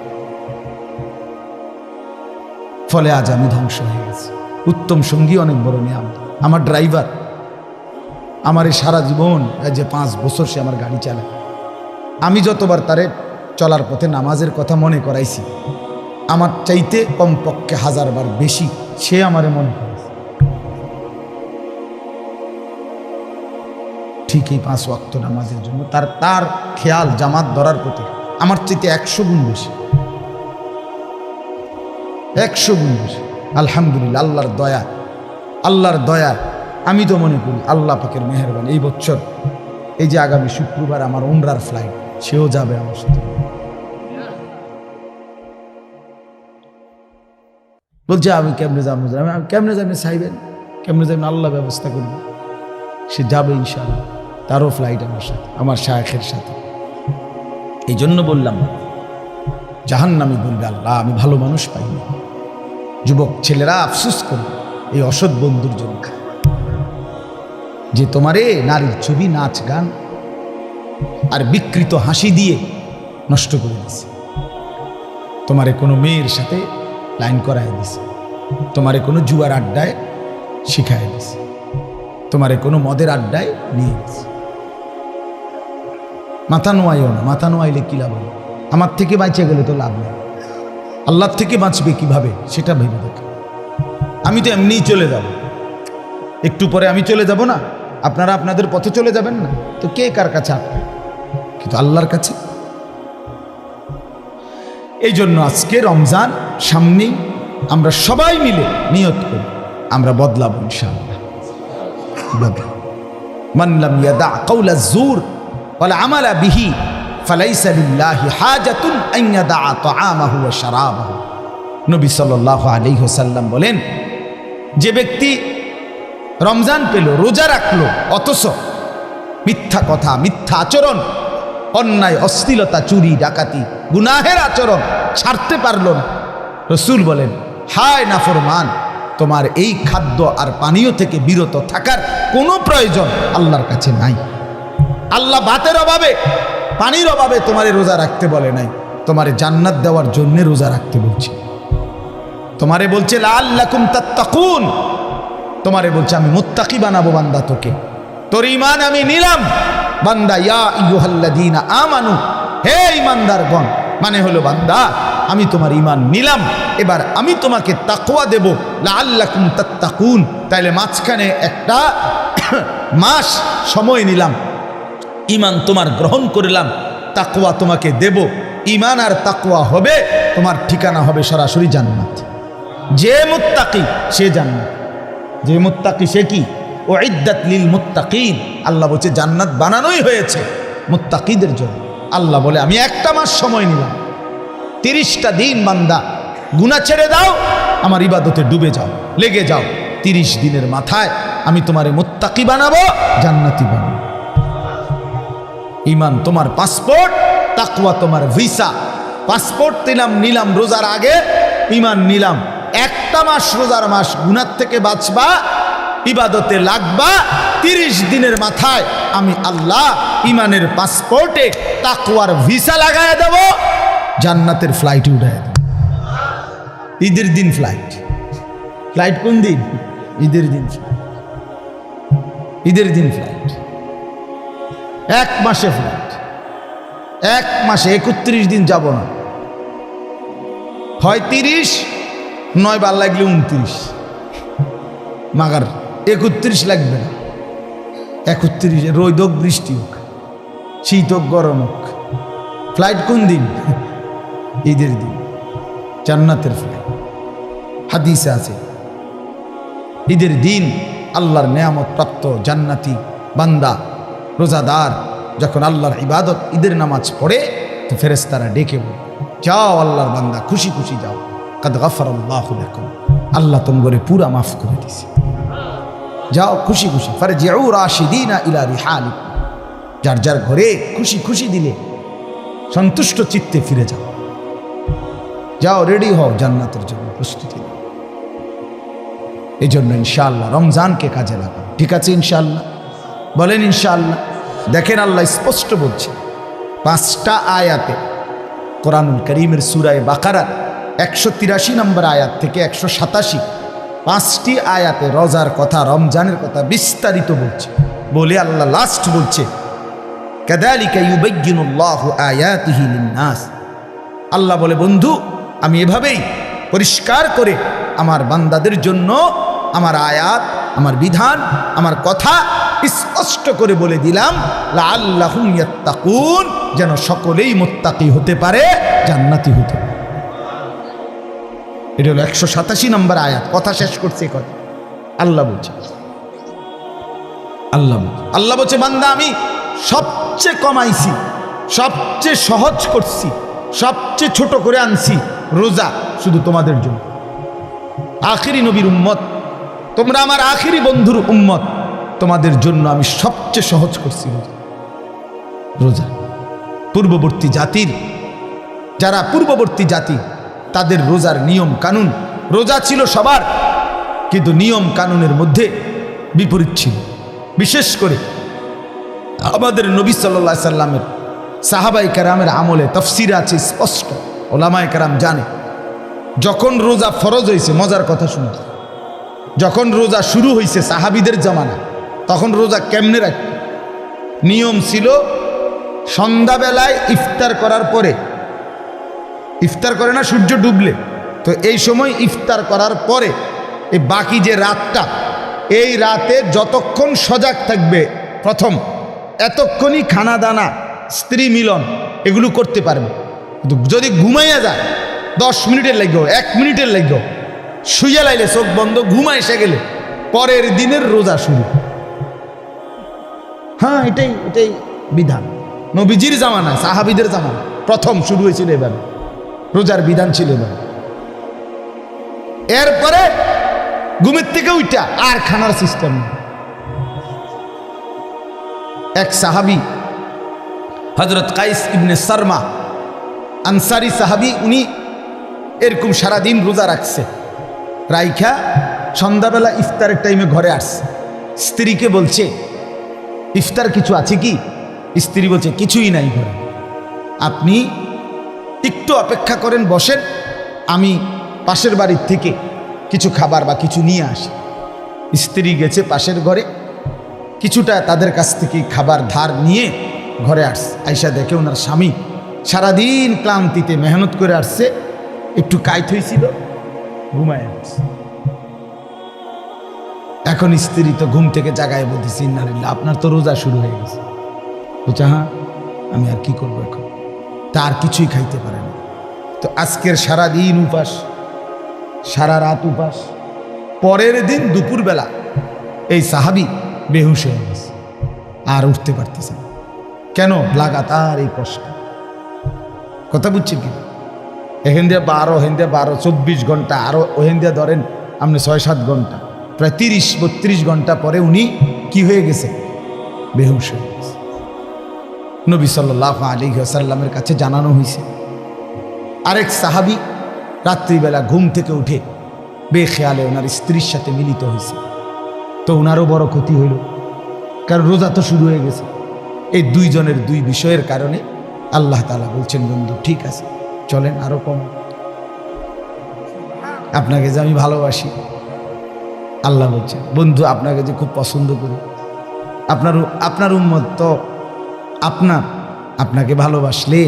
ফলে আজ আমি ধ্বংস হয়ে গেছি। উত্তম সঙ্গী অনেক বড় নিয়ামত। আমার ড্রাইভার আমার এই সারা জীবন, যে 5 বছর সে আমার গাড়ি চালায়, আমি যতবার তারে চলার পথে নামাজের কথা মনে করাইছি, আমার চাইতে কমপক্ষে 1000 বার বেশি সে আমারে মনে করেছে। ঠিক এই 5 ওয়াক্ত নামাজের জন্য তার খেয়াল জামাত ধরার প্রতি আমার চাইতে 100 গুণ বেশি, 100 গুণ বেশি। আলহামদুলিল্লাহ, আল্লাহর দয়া, আল্লাহর দয়া। আমি তো মনে করি আল্লাহ পাকের মেহেরবানি, এই বছর এই যে আগামী শুক্রবার আমার উমরার ফ্লাইট, সেও যাবে আমার সাথে। বলছে আমি কেমনে যাবো, আমি কেমনে যাবেন চাইবেন, কেমনে যাবেন আল্লাহ ব্যবস্থা করবে, সে যাবে ইনশাআল্লাহ, তারও ফ্লাইট আমার সাথে, আমার শায়েখের সাথে। এই জন্য বললাম, জাহান্নামী বলবে, আল্লাহ আমি ভালো মানুষ পাইনি। যুবক ছেলেরা আফসোস করবে এই অসৎ বন্ধুর জন্য, যে তোমারে নারীর ছবি, নাচ গান আর বিকৃত হাসি দিয়ে নষ্ট করে দিছে, তোমারে কোনো মেয়ের সাথে লাইন করাই দিছে, তোমারে কোনো জুয়ার আড্ডায় শিখাই দিছে, তোমারে কোনো মদের আড্ডায় নিয়ে দিছে। মাথা নোয়াইও না, মাথা নোয়াইলে কি লাভ হবে? আমার থেকে বাঁচে গেলে তো লাভ নেই, আল্লাহর থেকে বাঁচবে কিভাবে সেটা ভেবে দেখো। আমি তো এমনিই চলে যাব, একটু পরে আমি চলে যাব না, আপনারা আপনাদের পথে চলে যাবেন না, তো কে কার কাছে আটবে? কিন্তু আল্লাহর কাছে। এই জন্য আজকে রমজান সামনেই, আমরা সবাই মিলে নিয়ত করি আমরা বদলাবো ইনশাআল্লাহ। মান লাম ইয়াদা কাওলা যুর ওয়াল আমালা বিহি ফালাইসা লিল্লাহি হাজাতুন আন ইয়াদা তাআমাহু ওয়া শারাবাহু। নবী সাল্লাল্লাহু আলাইহি ওয়াসাল্লাম বলেন, যে ব্যক্তি রমজান পেল, রোজা রাখলো, অথচ মিথ্যা কথা, মিথ্যা আচরণ, অন্যায়, অশ্লীলতা, চুরি, ডাকাতি, গুনাহের আচরণ ছাড়তে পারল না, রাসূল বলেন, হায় নাফরমান, তোমার এই খাদ্য আর পানীয় থেকে বিরত থাকার কোনো প্রয়োজন আল্লাহর কাছে নাই। আল্লাহ ভাতের অভাবে পানির অভাবে তোমারে রোজা রাখতে বলে নাই, তোমারে জান্নাত দেওয়ার জন্য রোজা রাখতে বলছে। তোমারে বলছে লাআল্লাকুম তাত্তাকুন, তোমারে বলছে আমি মুত্তাকি বানাবো বান্দা তোকে, তোর ঈমান আমি নিলাম বান্দা। ইয়া আইয়ুহাল্লাযীনা আমানু, হে ঈমানদারগণ, মানে হলো বান্দা আমি তোমার ঈমান নিলাম, এবার আমি তোমাকে তাকওয়া দেব লাআল্লাকুম তাত্তাকুন। তাইলে মাঝখানে একটা মাস সময় নিলাম, ঈমান তোমার গ্রহণ করলাম, তাকওয়া তোমাকে দেব। ঈমান আর তাকওয়া হবে, তোমার ঠিকানা হবে সরাসরি জান্নাত। যে মুত্তাকি সে জান্নাত, যে মুত্তাকি সে কি? উইদ্দাত লিল মুত্তাকিন, আল্লাহ বলছে জান্নাত বানানোই হয়েছে মুত্তাকিদের জন্য। আল্লাহ বলে আমি একটা মাস সময় নিলাম, 30টা দিন বান্দা গুনাহ ছেড়ে দাও, আমার ইবাদতে ডুবে যাও, লেগে যাও। 30 দিনের মাথায় আমি তোমারে মুত্তাকি বানাবো, জান্নাতি বানাবো। ঈমান তোমার পাসপোর্ট, তাকওয়া তোমার ভিসা। পাসপোর্ট নিলাম রোজার আগে, ঈমান নিলাম। একটা মাস রোজার মাস, গুনাহ থেকে বাঁচবা, ইবাদতে লাগবা। 30 দিনের মাথায় আমি আল্লাহ ঈমানের পাসপোর্টে তাকওয়ার ভিসা লাগায় দেব, জান্নাতের ফ্লাইট উঠায় দেব। ঈদের দিন ফ্লাইট। ফ্লাইট কোন দিন? ঈদের দিন। ঈদের দিন ফ্লাইট, 1 মাসে ফ্লাইট। 1 মাসে 31 দিন যাব না, হয় 30, নয় বার লাগলে 29, মাগার 31 লাগবে না। 31 রোদ হোক বৃষ্টি হোক, শীত হোক গরম হোক, ফ্লাইট কোন দিন? ঈদের দিন, জান্নাতের ফ্লাইট। হাদিসে আছে ঈদের দিন আল্লাহর নেয়ামত প্রাপ্ত জান্নাতি বান্দা রোজাদার যখন আল্লাহর ইবাদত ঈদের নামাজ পড়ে, তো ফেরেশতারা ডেকে বলে, যাও আল্লাহর বান্দা, খুশি খুশি যাও, কাদ গাফারাল্লাহু লাকুম, আল্লাহ তোমরে পুরা মাফ করে দিয়েছে, যাও খুশি খুশি। ফারজিউ রাশিদিনা ইলা রিহালিকুম, যার যার ঘরে খুশি খুশি দিলে সন্তুষ্ট চিত্তে ফিরে যাও, যাও রেডি হও জান্নাতের জন্য প্রস্তুতি নাও। এই জন্য ইনশাআল্লাহ রমজানকে কাজে লাগাও, ঠিক আছে? ইনশাআল্লাহ বলেন ইনশাআল্লাহ। দেখেন আল্লাহ স্পষ্ট বলছে 5টা আয়াতে, কোরআনুল কারীমের সূরা বাকারার 183 নম্বর আয়াত থেকে 187, 5টি আয়াতে রোজার কথা, রমজানের কথা বিস্তারিত বলছে। বলে আল্লাহ লাস্ট বলছে কাযালিকা ইউবায়্যিনুল্লাহু আয়াতিহি লিন-নাস, আল্লাহ বলে বন্ধু আমি এভাবেই পরিষ্কার করে আমার বান্দাদের জন্য আমার আয়াত, আমার বিধান, আমার কথা স্পষ্ট করে বলে দিলাম, লাআল্লাহুম ইয়াত্তাকুন, যেন সকলেই মুত্তাকি হতে পারে, জান্নাতি হতে পারে। এটা হলো 187 নম্বর আয়াত। কথা শেষ করছে কথা আল্লাহ বলছে, আল্লাহ বলছে বান্দা আমি সবচেয়ে কমাইছি, সবচেয়ে সহজ করছি, সবচেয়ে ছোট করে আনছি রোজা শুধু তোমাদের জন্য। আখিরি নবীর উম্মত তোমরা, আমার আখিরি বন্ধুর উম্মত, তোমাদের জন্য আমি সবচেয়ে সহজ করছি রোজা। পূর্ববর্তী জাতির, যারা পূর্ববর্তী জাতি, তাদের রোজার নিয়ম কানুন, রোজা ছিল সবার, কিন্তু নিয়ম কানুনের মধ্যে বিপরীত ছিল। বিশেষ করে আমাদের নবী সাল্লাল্লাহু আলাইহি সাল্লামের সাহাবায়ে কেরামের আমলে তাফসীরে আছে স্পষ্ট, ওলামায়ে কেরাম জানে যখন রোজা ফরজ হয়েছে, মজার কথা শুনে, যখন রোজা শুরু হয়েছে সাহাবীদের জামানা, তখন রোজা কেমনে রাখত? নিয়ম ছিল সন্ধ্যাবেলায় ইফতার করার পরে, ইফতার করে না সূর্য ডুবলে, তো এই সময় ইফতার করার পরে এই বাকি যে রাতটা, এই রাতে যতক্ষণ সজাগ থাকবে প্রথম, এতক্ষণই খানা দানা, স্ত্রী মিলন এগুলো করতে পারবে। কিন্তু যদি ঘুমাইয়া যায় 10 মিনিটের লাগবে, 1 মিনিটের লাগবে, শুইয়া লাইলে চোখ বন্ধ, ঘুমা এসে গেলে পরের দিনের রোজা শুরু। হ্যাঁ, এটাই বিধান। নবীজির জামানায়, সাহাবীদের জামানায় প্রথম শুরু হয়েছিল এবার রোজার বিধান ছিল এবার। এরপরে ঘুমের থেকে উঠা আর খানার সিস্টেম। এক সাহাবী হযরত কাইস ইবনে সারমা আনসারী সাহাবী, উনি এরকম সারাদিন রোজা রাখছে, রাইখা সন্ধ্যাবেলা ইফতারের টাইমে ঘরে আসছে, স্ত্রীকে বলছে ইফতার কিছু আছে কি? স্ত্রী বলছে কিছুই নাই ঘরে, আপনি একটু অপেক্ষা করেন, বসেন, আমি পাশের বাড়ির থেকে কিছু খাবার বা কিছু নিয়ে আসি। স্ত্রী গেছে পাশের ঘরে, কিছুটা তাদের কাছ থেকে খাবার ধার নিয়ে ঘরে আসছে। আইসা দেখে ওনার স্বামী সারাদিন ক্লান্তিতে মেহনত করে আসছে, একটু কাইত হয়েছিল, ঘুমায় আসছে। এখন স্ত্রী তো ঘুম থেকে জাগায় বলতেছি ইন্নালিল্লাহ, আপনার তো রোজা শুরু হয়ে গেছে। বলছে হ্যাঁ, আমি আর কি করবো এখন, তার কিছুই খাইতে পারে না। তো আজকের সারাদিন উপাস, সারা রাত উপাস, পরের দিন দুপুরবেলা এই সাহাবী বেহুশ হয়ে গেছে, আর উঠতে পারতেছে না। কেন? লাগাতার এই কষ্ট। কথা বুঝছি কি? এখান দিয়ে 12, হেন দিয়ে 12, 24 ঘন্টা, আরো ওখান দিয়ে ধরেন আপনি 6-7 ঘন্টা, প্রায় 30-32 ঘন্টা পরে উনি কি হয়ে গেছে? বেহুশ হয়ে গেছে। নবী সাল্লাল্লাহু আলাইহি ওয়াসাল্লামের কাছে জানানো হয়েছে। আরেক সাহাবী রাত্রিবেলা ঘুম থেকে উঠে বেখেয়ালে ওনার স্ত্রীর সাথে মিলিত হয়েছে। তো ওনারও বড় ক্ষতি হইল, কারণ রোজা তো শুরু হয়ে গেছে। এই দুইজনের দুই বিষয়ের কারণে আল্লাহ তাআলা বলছেন, বন্ধু ঠিক আছে, চলেন আরো কম, আপনাকে যে আমি ভালোবাসি। আল্লাহ বলছেন, বন্ধু আপনাকে যে খুব পছন্দ করি, আপনার উম্মত তো আপনাকে ভালোবাসলে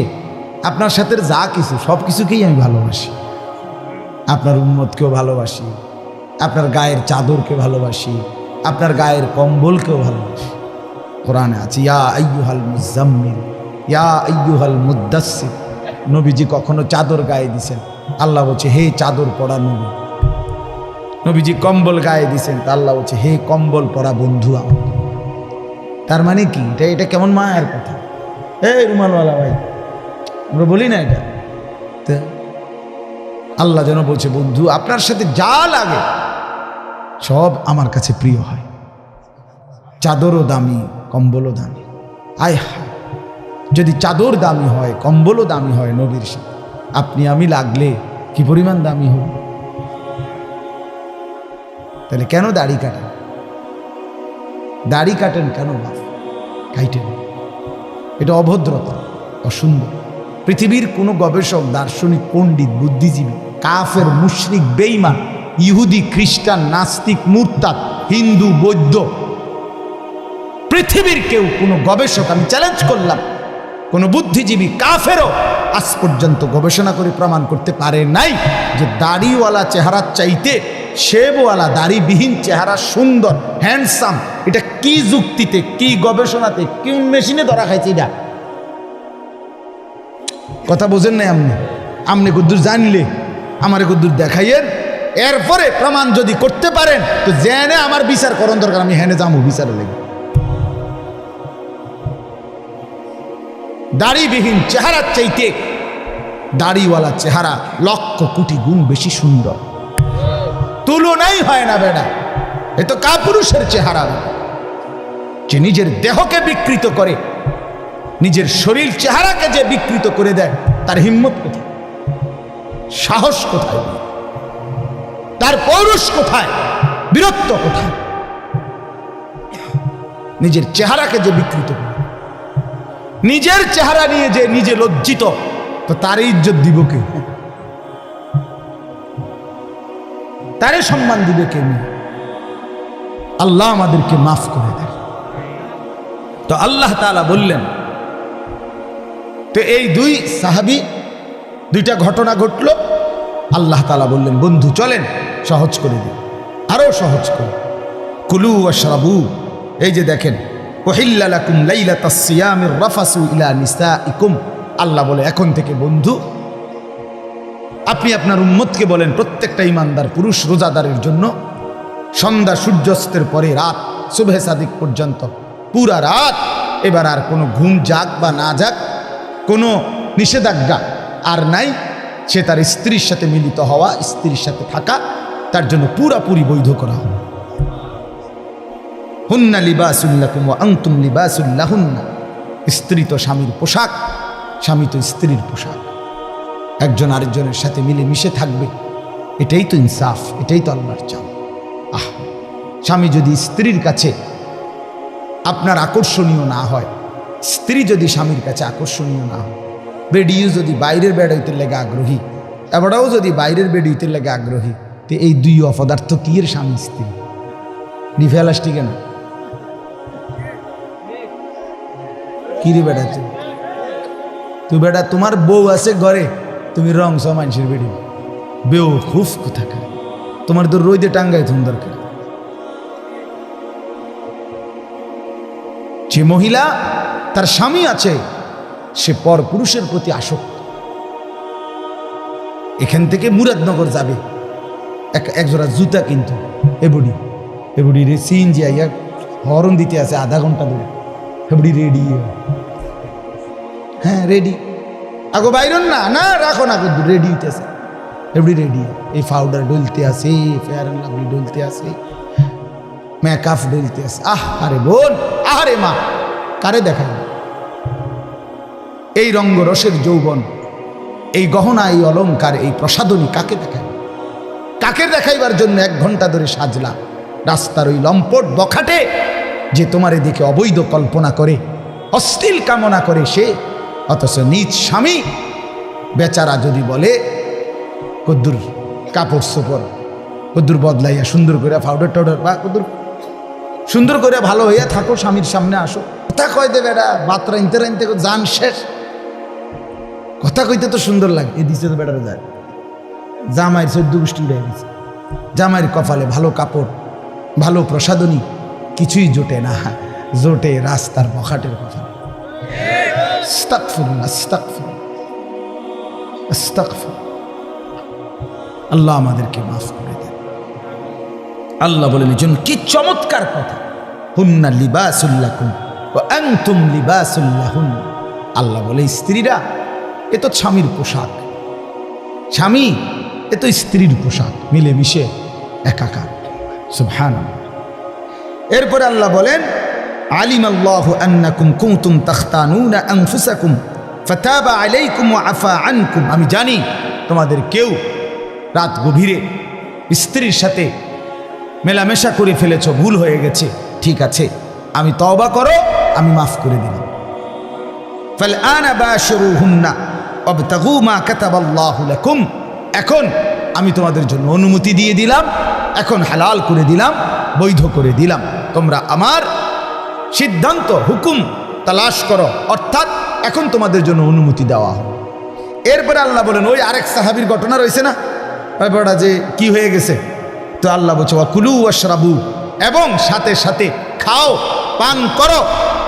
আপনার সাথে যা কিছু সব কিছুকেই আমি ভালোবাসি। আপনার উম্মতকেও ভালোবাসি, আপনার গায়ের চাদরকে ভালোবাসি, আপনার গায়ের কম্বলকেও ভালোবাসি। কোরআনে আছে ইয়া আইয়ুহাল মুজাম্মিল ইয়া আইয়ুহাল মুদ্দাসসির। নবীজি কখনো চাদর গায়ে দিছেন, আল্লাহ বলছে হে চাদর পরা নবী। নবীজি কম্বল গায়ে দিছেন, তা আল্লাহ বলছে হে কম্বল পরা বন্ধু আমার। তার মানে কি? এটা কেমন মায়ের কথা। এই রুমালওয়ালা ভাই, আমরা বলি না এটা? আল্লাহ যেন বলছে, বন্ধু আপনার সাথে যা লাগে সব আমার কাছে প্রিয় হয়। চাদরও দামি, কম্বলও দামি। আয় হায়, যদি চাদর দামি হয়, কম্বলও দামি হয় নবীর সাথে, আপনি আমি লাগলে কি পরিমাণ দামি হব? তাহলে কেন দাড়ি কাটেন? দাড়ি কাটেন কেন? বাপ কাইটেন, এটা অভদ্রতা, অসুন্দর। পৃথিবীর কোনো গবেষক, দার্শনিক, পণ্ডিত, বুদ্ধিজীবী, কাফের, মুশরিক, বেঈমান, ইহুদি, খ্রিস্টান, নাস্তিক, মুরতাদ, হিন্দু, বৌদ্ধ, পৃথিবীর কেউ, কোনো গবেষক, আমি চ্যালেঞ্জ করলাম, কোনো বুদ্ধিজীবী, কাফেরও আজ পর্যন্ত গবেষণা করে প্রমাণ করতে পারে নাই যে দাড়িওয়ালা চেহারার চাইতে শেবওয়ালা দাড়িবিহীন চেহারা সুন্দর, হ্যান্ডসাম। এটা কি যুক্তিতে, কি গবেষণাতে, কি মেশিনে ধরা খাইছে? এটা কথা বোঝেন নাই আমনে কদ্দুর জানলে আমারে কদ্দুর দেখাইয়েন, এরপরে প্রমাণ যদি করতে পারেন তো জেনে আমার বিচার করণ দরকার, আমি হেনে যাবো বিচারে লেগে। দাড়িবিহীন চেহারার চাইতে দাড়িওয়ালা চেহারা লক্ষ কোটি গুণ বেশি সুন্দর, তুলনাই হয় না বেটা। এ তো কাপুরুষের চেহারা, যে নিজের দেহকে বিকৃত করে, নিজের শরীর চেহারাকে যে বিকৃত করে দেয়, তার হিম্মত কোথায়? সাহস কোথায়? তার পৌরুষ কোথায়? বীরত্ব কোথায়? নিজের চেহারাকে যে বিকৃত করে, নিজের চেহারা নিয়ে যে নিজে লজ্জিত, তো তার ইজ্জত দিব কে? তারে সম্মান দিবে কে? আল্লাহ আমাদেরকে মাফ করে দেয়। তো আল্লাহ তাআলা বললেন, তো এই দুই সাহাবী, দুইটা ঘটনা ঘটলো, আল্লাহ তাআলা বললেন, বন্ধু চলেন সহজ করে দিন, আরো সহজ করে। কুলু ওয়াশরাবু, এই যে দেখেন, উহিল্লা লাকুম লাইলাতাস সিয়ামির রাফাসু ইলা নিসাইকুম। আল্লাহ বলে এখন থেকে বন্ধু আপনি আপনার উম্মতকে বলেন, প্রত্যেকটা ইমানদার পুরুষ রোজাদারের জন্য সন্ধ্যা সূর্যাস্তের পরে রাত সুবহে সাদিক পর্যন্ত পুরা রাত, এবার আর কোনো ঘুম যাক বা না যাক, কোনো নিষেধাজ্ঞা আর নাই। সে তার স্ত্রীর সাথে মিলিত হওয়া, স্ত্রীর সাথে থাকা তার জন্য পুরাপুরি বৈধ করা হবে। হুন্না লিবাসুল লাকুম ওয়া আনতুম লিবাসুল লাহুন্না। স্ত্রী তো স্বামীর পোশাক, স্বামী তো স্ত্রীর পোশাক। একজন আরেকজনের সাথে মিলে মিশে থাকবে, এটাই তো ইনসাফ, এটাই তো আল্লাহর চাও। স্বামী যদি স্ত্রীর কাছে আপনার আকর্ষণীয় না হয়, স্ত্রী যদি স্বামীর কাছে আকর্ষণীয় না হয়, বেডিও যদি বাইরের বেড হইতে লেগে আগ্রহী, এবারও যদি বাইরের বেড হইতে লেগে আগ্রহী, তো এই দুই অপদার্থ কি এর স্বামী স্ত্রী ডিফেলাসটি কেন কি রে বেড়া? তুই বেটা তোমার বউ আছে ঘরে, তুমি রং সহ মানুষের বেডি বেও খুব কোথাকার, তোমার তো রইদে টাঙ্গাই তুমি দরকার। যে মহিলা তার স্বামী আছে সে পর পুরুষের প্রতি আসক্ত। এখান থেকে মুরাদনগর যাবে এক জোড়া জুতা কিন্তু এবুড়ি রে সিএনজি আইয়া হরন দিতে আছে আধা ঘন্টা ধরে, এবুড়ি রেডি, হ্যাঁ রেডি, আগো বাইরন না না রাখো না, রেডি হইতেছে, এবুড়ি রেডি, এই পাউডার ডলতে আছে, ফেয়ার এন্ড লাভলি ডলতে আছে, মেকআপ ডলতে আছে। আরে বোন, আরে মা, কারে দেখাই এই রঙ্গরসের যৌবন, এই গহনা, এই অলংকার, এই প্রসাদনী কাকে দেখাই? কাকে দেখাইবার জন্য 1 ঘন্টা ধরে সাজলা? রাস্তার ওই লম্পট বখাটে যে তোমার এদিকে অবৈধ কল্পনা করে, অশ্লীল কামনা করে সে, অথচ নিজ স্বামী বেচারা যদি বলে কদ্দুর কাপড় সোপড় কদ্দুর বদলাইয়া সুন্দর করে পাউডার টাউডার বা কদ্দুর সুন্দর করে ভালো হইয়া থাকো, স্বামীর সামনে আসো, কথা কয় দেবে বেড়া, বাতরা ইনতে রাইনতে জান শেষ, কথা কইতে তো সুন্দর লাগে, এ দিচ্ছে তো বেটারে যায়, জামাইয়ের 14 গোষ্ঠী উড়ে গেছে, জামাইয়ের কপালে ভালো কাপড়, ভালো প্রসাদনী কিছুই জোটে না, জোটে রাস্তার বখাটের কথা। আস্তাগফিরুল্লাহ, আস্তাগফিরুল্লাহ, আস্তাগফিরুল্লাহ। আল্লাহ আমাদেরকে মাফ করে দেন। আল্লাহ বলেন এই জন্য কি চমৎকার কথা, হুন্না লিবাসুল লাকুম ওয়া আনতুম লিবাসুল লাহুন। আল্লাহ বলে স্ত্রীরা এ তো স্বামীর পোশাক, স্বামী এ তো স্ত্রীর পোশাক, মিলেমিশে একাকার। সুবহানাল্লাহ। এরপরে আল্লাহ বলেন আলিমাল্লাহু আন্নাকুম কুনতুম তাখতানুনা আনফুসাকুম ফাতাবা আলাইকুম ওয়া আফা আনকুম। আমি জানি তোমাদের কেউ রাত গভীরে স্ত্রীর সাথে মেলামেশা করে ফেলেছো, ভুল হয়ে গেছে, ঠিক আছে, আমি তওবা করো, আমি মাফ করে দিলাম। ফালআনা বাশিরুহুন্না ওয়াবতাগু মা কাতাবাল্লাহু লাকুম। এখন আমি তোমাদের জন্য অনুমতি দিয়ে দিলাম, এখন হালাল করে দিলাম, বৈধ করে দিলাম, তোমরা আমার সিদ্ধান্ত হুকুম তালাশ করো, অর্থাৎ এখন তোমাদের জন্য অনুমতি দেওয়া হবে। এরপরে আল্লাহ বলেন ওই আরেক সাহাবীর ঘটনা রয়েছে না, ব্যাপারটা যে কি হয়ে গেছে, তো আল্লাহ বলছে ওয়াকুলু ওয়াশরাবু, এবং সাথে সাথে খাও পান করো,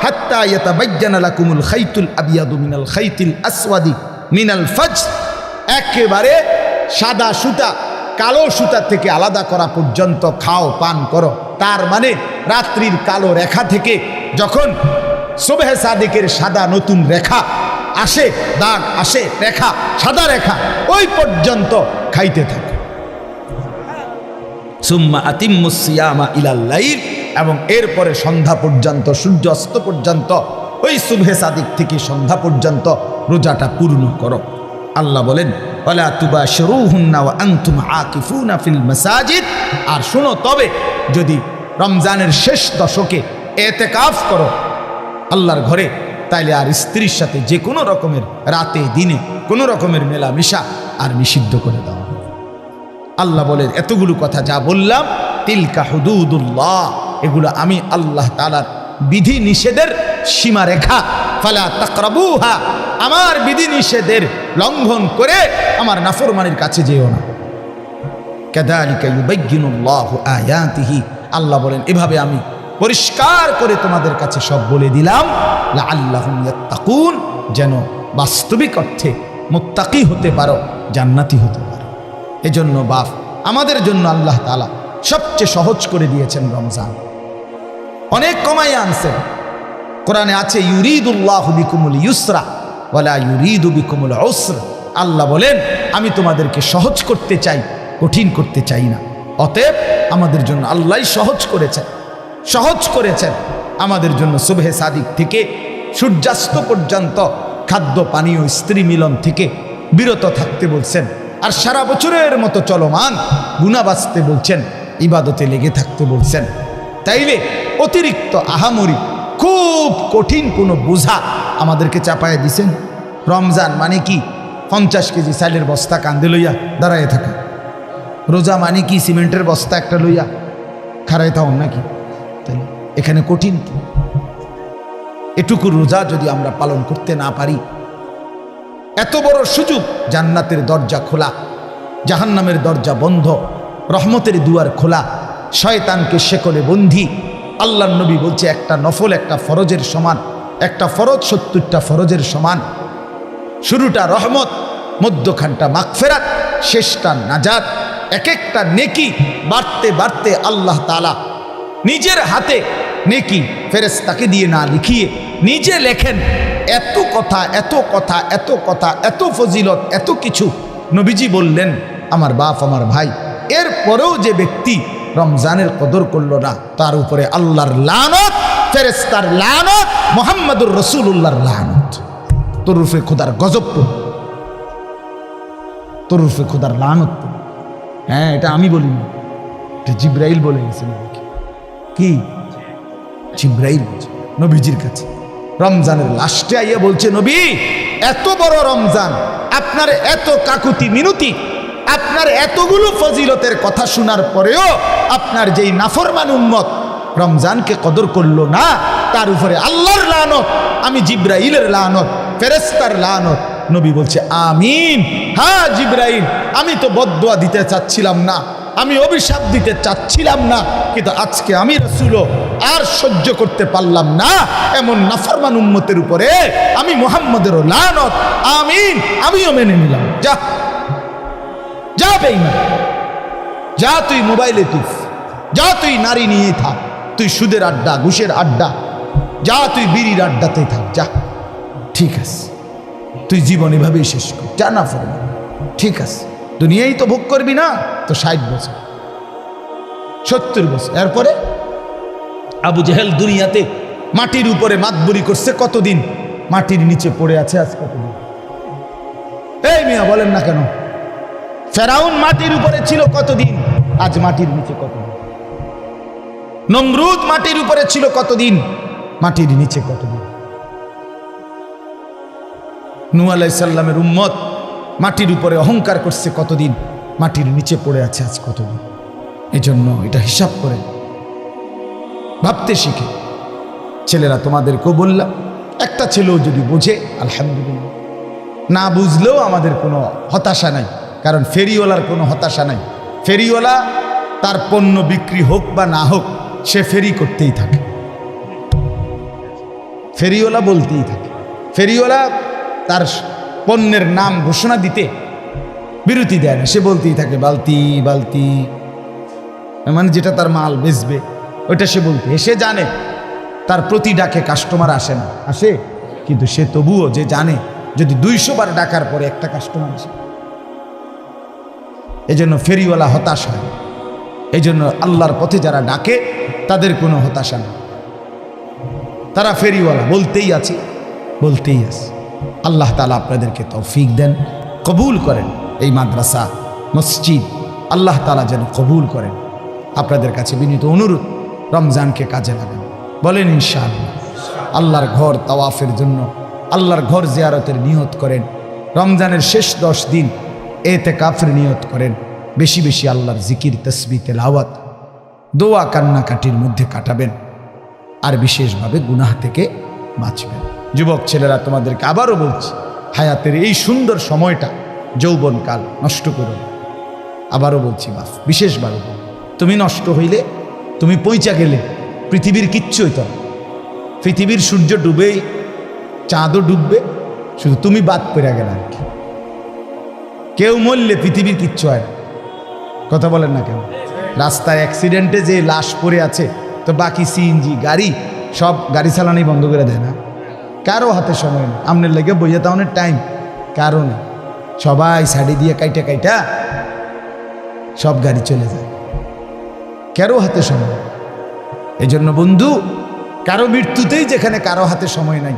হাত্তা ইয়াতাবায়্যানা লাকুমুল খাইতুল আবিয়াদু মিনাল খাইতিল আসওয়াদি মিনাল ফাজর, একেবারে সাদা সুতা কালো সুতা থেকে আলাদা করা পর্যন্ত খাও পান করো। তার মানে রাত্রির কালো রেখা থেকে যখন সুবহে সাদিকের সাদা নতুন রেখা আসে, দাগ আসে, রেখা, সাদা রেখা, ওই পর্যন্ত খাইতে থাকো। সুম্মা আতিম্মুস সিয়ামা ইলাল লাইল, এবং এরপরে সন্ধ্যা পর্যন্ত, সূর্য অস্ত পর্যন্ত, ওই সুবহে সাদিক থেকে সন্ধ্যা পর্যন্ত রোজাটা পূর্ণ করো। আল্লাহ বলেন ওয়ালা তুবাশিরুহুন্না ওয়া আনতুম আকিফুনা ফিল মাসাজিদ। আর শোনো, তবে যদি রমজানের শেষ দশকে এতেকাফ করো আল্লাহর ঘরে, তাইলে আর স্ত্রীর সাথে যে কোনো রকমের রাতে দিনে কোনো রকমের মেলামেশা আর নিষিদ্ধ করে দেওয়া হবে। আল্লাহ বলেন এতগুলো কথা যা বললাম, তিলকা হুদুদুল্লাহ, এগুলো আমি আল্লাহ তাআলার বিধি নিষেধের সীমারেখা, ফালা তাকরাবুহা, আমার বিধি নিষেধের লঙ্ঘন করে আমার নাফরমানির কাছে যেও না। কাযালিকা ইউবায়্যিনুল্লাহু আয়াতিহি, আল্লাহ বলেন এভাবে আমি পরিষ্কার করে তোমাদের কাছে সব বলে দিলাম, লাআল্লাহুম ইয়াত্তাকুন, যেন বাস্তবিক অর্থে মুত্তাকি হতে পারো, জান্নাতি হতে পারো। এজন্য বাপ আমাদের জন্য আল্লাহ তাআলা সবচেয়ে সহজ করে দিয়েছেন রমজান, অনেক কমাই আনছেন। কোরআনে আছে ইউরিদুল্লাহু বিকুমুল ইউসরা ওয়ালা ইউরিদু বিকুমুল উসর। আল্লাহ বলেন আমি তোমাদেরকে সহজ করতে চাই, কঠিন করতে চাই না। অতএব আমাদের জন্য আল্লাহই সহজ করেছেন আমাদের জন্য সুবহে সাদিক থেকে সূর্যাস্ত পর্যন্ত খাদ্য পানীয় স্ত্রী মিলন থেকে বিরত থাকতে বলছেন, আর সারা বছরের মতো চলমান গুনাহ বাঁচতে বলছেন, ইবাদতে লেগে থাকতে বলছেন। তাইলে অতিরিক্ত আহামরি খুব কঠিন কোনো বোঝা আমাদেরকে চাপায় দিছেন। রমজান মানে কি 50 কেজি চালের বস্তা কান্দে লইয়া দাঁড়ায় থাকা, রোজা মানে কি সিমেন্টের বস্তা একটা লইয়া খাড়ায় থাকুন নাকি? তাই এখানে কঠিন কি? এটুকু রোজা যদি আমরা পালন করতে না পারি, এত বড় সুযোগ, জান্নাতের দরজা খোলা, জাহান্নামের দরজা বন্ধ, রহমতের দুয়ার খোলা, শয়তানকে শেকলে বন্ধি। আল্লাহর নবী বলছে একটা নফল একটা ফরজের সমান, একটা ফরজ 70টা ফরজের সমান। শুরুটা রহমত, মধ্যখানটা মাগফিরাত, শেষটা নাজাত। এক একটা নেকি বাড়তে বাড়তে আল্লাহ তাআলা নিজের হাতে নেকি ফেরেশতাকে দিয়ে না লিখিয়ে নিজে লেখেন। এত কথা এত কথা এত কথা, এত ফজিলত, এত কিছু নবীজি বললেন আমার বাপ আমার ভাই। এরপরেও যে ব্যক্তি রমজানের কদর করল না, তার উপরে আল্লাহর লানত, ফেরেশতার লানত, মুহাম্মদুর রাসূলুল্লাহর লানত। তোর রূপে খোদার গজব পড়বে, তোর রূপে খোদার লানত পড়বে। হ্যাঁ, এটা আমি বলিনি, এটা জিব্রাইল বলে গেছেন। কি জিব্রাইল বলছে নবীজির কাছে রমজানের লাস্টে আইয়া বলছে, নবী এত বড় রমজান, আপনার এত কাকুতি মিনতি, আপনার এতগুলো ফজিলতের কথা শোনার পরেও আপনার যেই নাফরমান উম্মত রমজানকে কদর করলো না, তার উপরে আল্লাহর লানত, আমি জিব্রাইলের লানত, ফেরেশতার লানত। নবী বলছে আমিন। হ্যাঁ জিব্রাইল, আমি তো বদদুয়া দিতে চাচ্ছিলাম না, আমি অভিশাপ দিতে চাচ্ছিলাম না, কিন্তু আজকে আমি রাসূলও আর সহ্য করতে পারলাম না এমন নাফরমান উম্মতের উপরে আমি মুহাম্মদেরও লানত। আমিন, আমিও মেনে নিলাম। যা যা বেঈমান, যা তুই মোবাইলে টিপ, যা তুই নারী নিয়ে থাক, তুই সুদের আড্ডা ঘুষের আড্ডা, যা তুই বিড়ির আড্ডাতেই থাক, যা, ঠিক আছে, তুই জীবন এভাবেই শেষ কর, যা না ফরমান, ঠিক আছে, দুনিয়াই তো ভোগ করবি না তো 60 বছর 70 বছর। এরপরে আবু জেহেল দুনিয়াতে মাটির উপরে মাতবরি করছে কতদিন, মাটির নিচে পড়ে আছে আজ কতদিন? এই মিয়া বলেন না কেন? ফেরাউন মাটির উপরে ছিল কতদিন, আজ মাটির নিচে কতদিন? নমরুদ মাটির উপরে ছিল কতদিন, মাটির নিচে কতদিন? নূহ আলাইহিস সালামের উম্মত মাটির উপরে অহংকার করছে কতদিন, মাটির নিচে পড়ে আছে আজ কতদিন? এজন্য এটা হিসাব করে ভাবতে শিখে। ছেলেরা তোমাদেরকেও বললাম, একটা ছেলেও যদি বোঝে আলহামদুলিল্লাহ, না বুঝলেও আমাদের কোনো হতাশা নাই, কারণ ফেরিওয়ালার কোনো হতাশা নাই। ফেরিওয়ালা তার পণ্য বিক্রি হোক বা না হোক, সে ফেরি করতেই থাকে, ফেরিওয়ালা বলতেই থাকে। ফেরিওয়ালা তার পণ্যের নাম ঘোষণা দিতে বিরতি দেয় না, সে বলতেই থাকে বালতি বালতি, মানে যেটা তার মাল বেচবে ওইটা সে বলতে। সে জানে তার প্রতি ডাকে কাস্টমার আসে না, আসে, কিন্তু সে তবুও যে জানে যদি 200 বার ডাকার পরে একটা কাস্টমার আসে। এজন্য ফেরিওয়ালা হতাশ হয়। এই জন্য আল্লাহর পথে যারা ডাকে তাদের কোনো হতাশা নেই, তারা ফেরিওয়ালা, বলতেই আছে বলতেই আছে। আল্লাহ তাআলা আপনাদেরকে তৌফিক দেন, কবুল করেন। এই মাদ্রাসা মসজিদ আল্লাহ তাআলা যেন কবুল করেন। আপনাদের কাছে বিনীত অনুরোধ, রমজানকে কাজে লাগান, বলেন ইনশাআল্লাহ। আল্লাহর ঘর তাওয়াফের জন্য, আল্লাহর ঘর জিয়ারতের নিয়ত করেন। রমজানের শেষ 10 দিন এতেকাফের নিয়ত করেন। বেশি বেশি আল্লাহর জিকির, তাসবিহ, তেলাওয়াত, দোয়া, কান্নাকাটির মধ্যে কাটাবেন, আর বিশেষভাবে গুনাহ থেকে বাঁচবেন। যুবক ছেলেরা তোমাদেরকে আবারও বলছি, হায়াতের এই সুন্দর সময়টা, যৌবনকাল নষ্ট করো না। আবারও বলছি, বাপ বিশেষভাবে তুমি নষ্ট হইলে, তুমি পৌঁছা গেলে পৃথিবীর কিচ্ছু হইতো না। পৃথিবীর সূর্য ডুবেই, চাঁদও ডুববে, শুধু তুমি বাদ পেরে গেলে আর কি। কেউ মরলে পৃথিবীর কিচ্ছু হয় না, কথা বলেন না কেন? রাস্তায় অ্যাক্সিডেন্টে যে লাশ পড়ে আছে, তো বাকি সিএনজি গাড়ি সব গাড়ি চালানোই বন্ধ করে দেয় না, কারো হাতে সময় নেই। আমনের লেগে বইয়া তাহলে টাইম কারো নেই, সবাই সাইডে দিয়ে কাইটা কাইটা সব গাড়ি চলে যায়, কারো হাতে সময়। এই জন্য বন্ধু, কারো মৃত্যুতেই যেখানে কারো হাতে সময় নাই,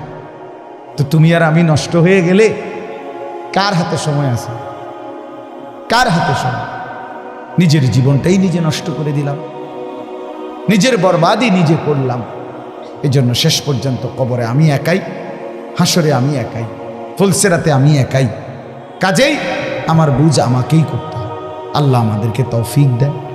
তো তুমি আর আমি নষ্ট হয়ে গেলে কার হাতে সময় আছে? কার হাতে সময়? নিজের জীবনটাই নিজে নষ্ট করে দিলাম। নিজের বরবাদি নিজে করলাম। এই জন্য শেষ পর্যন্ত কবরে আমি একাই, হাসরে আমি একাই, ফুলসেরাতে আমি একাই। কাজেই আমার বুঝ আমাকেই করতে হবে। আল্লাহ আমাদেরকে তৌফিক দেয়।